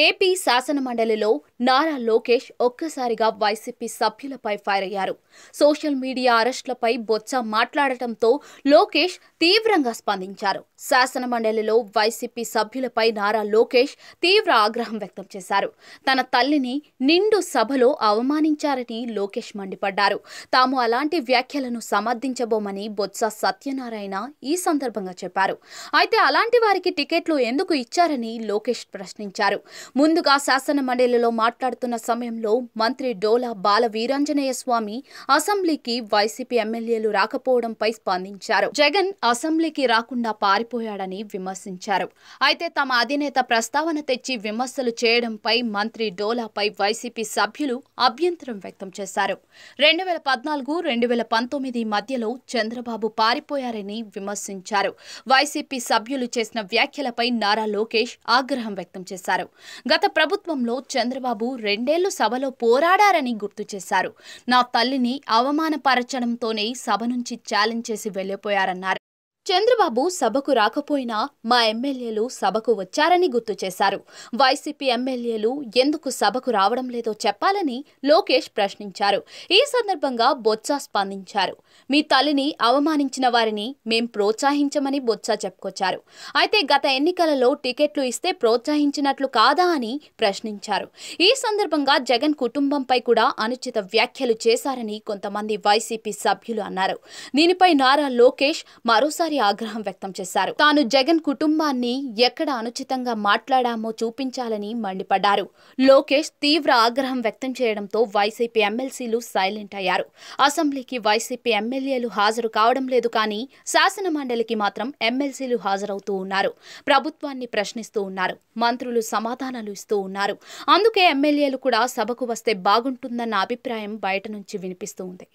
AP శాసనమండలిలో Nara Lokesh ఒక్కసారిగా YCP సభ్యులపై fire అయ్యారు. Social media అరెస్టులపై Botsa మాట్లాడటంతో Lokesh తీవ్రంగా స్పందించారు. శాసనమండలిలో వైసీపీ సభ్యులపై నారా లోకేష్ తీవ్ర ఆగ్రహం వ్యక్తం చేశారు. తన తల్లిని నిండు సభలో అవమానించారని లోకేష్ మండిపడ్డారు. తాము అలాంటి వ్యాఖ్యలను సమర్థించబోమని బొత్స సత్యనారాయణ ఈ సందర్భంగా చెప్పారు. అయితే అలాంటి వారికి టికెట్లు ఎందుకు ఇచ్చారని లోకేష్ ప్రశ్నించారు. ముందుగా శాసన మండలిలో మాట్లాడుతున్న సమయంలో మంత్రి డోలా బాల వీరాంజనేయ స్వామి అసెంబ్లీకి వైసీపీ ఎమ్మెల్యేలు రాకపోవడంపై స్పందించారు. జగన్ అసెంబ్లీకి రాకుండా పారిపోయాడని విమర్శించారు. అయితే తమ అధినేత ప్రస్తావన తెచ్చి విమర్శలు చేయడంపై మంత్రి డోలాపై వైసీపీ సభ్యులు అభ్యంతరం వ్యక్తం చేశారు. 2014-2019 మధ్యలో చంద్రబాబు పారిపోయారని విమర్శించారు. వైసీపీ సభ్యులు చేసిన వ్యాఖ్యలపై నారా లోకేష్ ఆగ్రహం వ్యక్తం చేశారు. గత ప్రభుత్వంలో చంద్రబాబు 2 ఏళ్లు సభలో పోరాడారని గుర్తు చేశారు. నా తల్లిని అవమానపరచడంతోనే సభ నుంచి ఛాలెంజ్ చేసి వెళ్లిపోయారన్నారు. చంద్రబాబు సభకు రాకపోయినా మా ఎమ్మెల్యేలు సభకు వచ్చారని గుర్తు చేశారు. వైసీపీ ఎమ్మెల్యేలు ఎందుకు సభకు రావడం లేదో చెప్పాలని లోకేష్ ప్రశ్నించారు. ఈ సందర్భంగా బొత్స స్పందించారు. మీ తల్లిని అవమానించిన వారిని మేం ప్రోత్సహించమని బొత్స చెప్పుకొచ్చారు. అయితే గత ఎన్నికలలో టికెట్లు ఇస్తే ప్రోత్సహించినట్లు కాదా అని ప్రశ్నించారు. ఈ సందర్భంగా జగన్ కుటుంబంపై కూడా అనుచిత వ్యాఖ్యలు చేశారని కొంతమంది వైసీపీ సభ్యులు అన్నారు. దీనిపై నారా లోకేష్ మరోసారి ఆగ్రహం వ్యక్తం చేశారు. తాను జగన్ కుటుంబాన్ని ఎక్కడ అనుచితంగా మాట్లాడామో చూపించాలని మండిపడ్డారు. లోకేష్ తీవ్ర ఆగ్రహం వ్యక్తం చేయడంతో వైసీపీ ఎమ్మెల్సీలు సైలెంట్ అయ్యారు. అసెంబ్లీకి వైసీపీ ఎమ్మెల్యేలు హాజరు కావడం లేదు, కానీ శాసన మండలికి మాత్రం ఎమ్మెల్సీలు హాజరవుతూ ఉన్నారు. ప్రభుత్వాన్ని ప్రశ్నిస్తూ ఉన్నారు. మంత్రులు సమాధానాలు ఇస్తూ ఉన్నారు. అందుకే ఎమ్మెల్యేలు కూడా సభకు వస్తే బాగుంటుందన్న అభిప్రాయం బయట నుంచి వినిపిస్తూ ఉంది.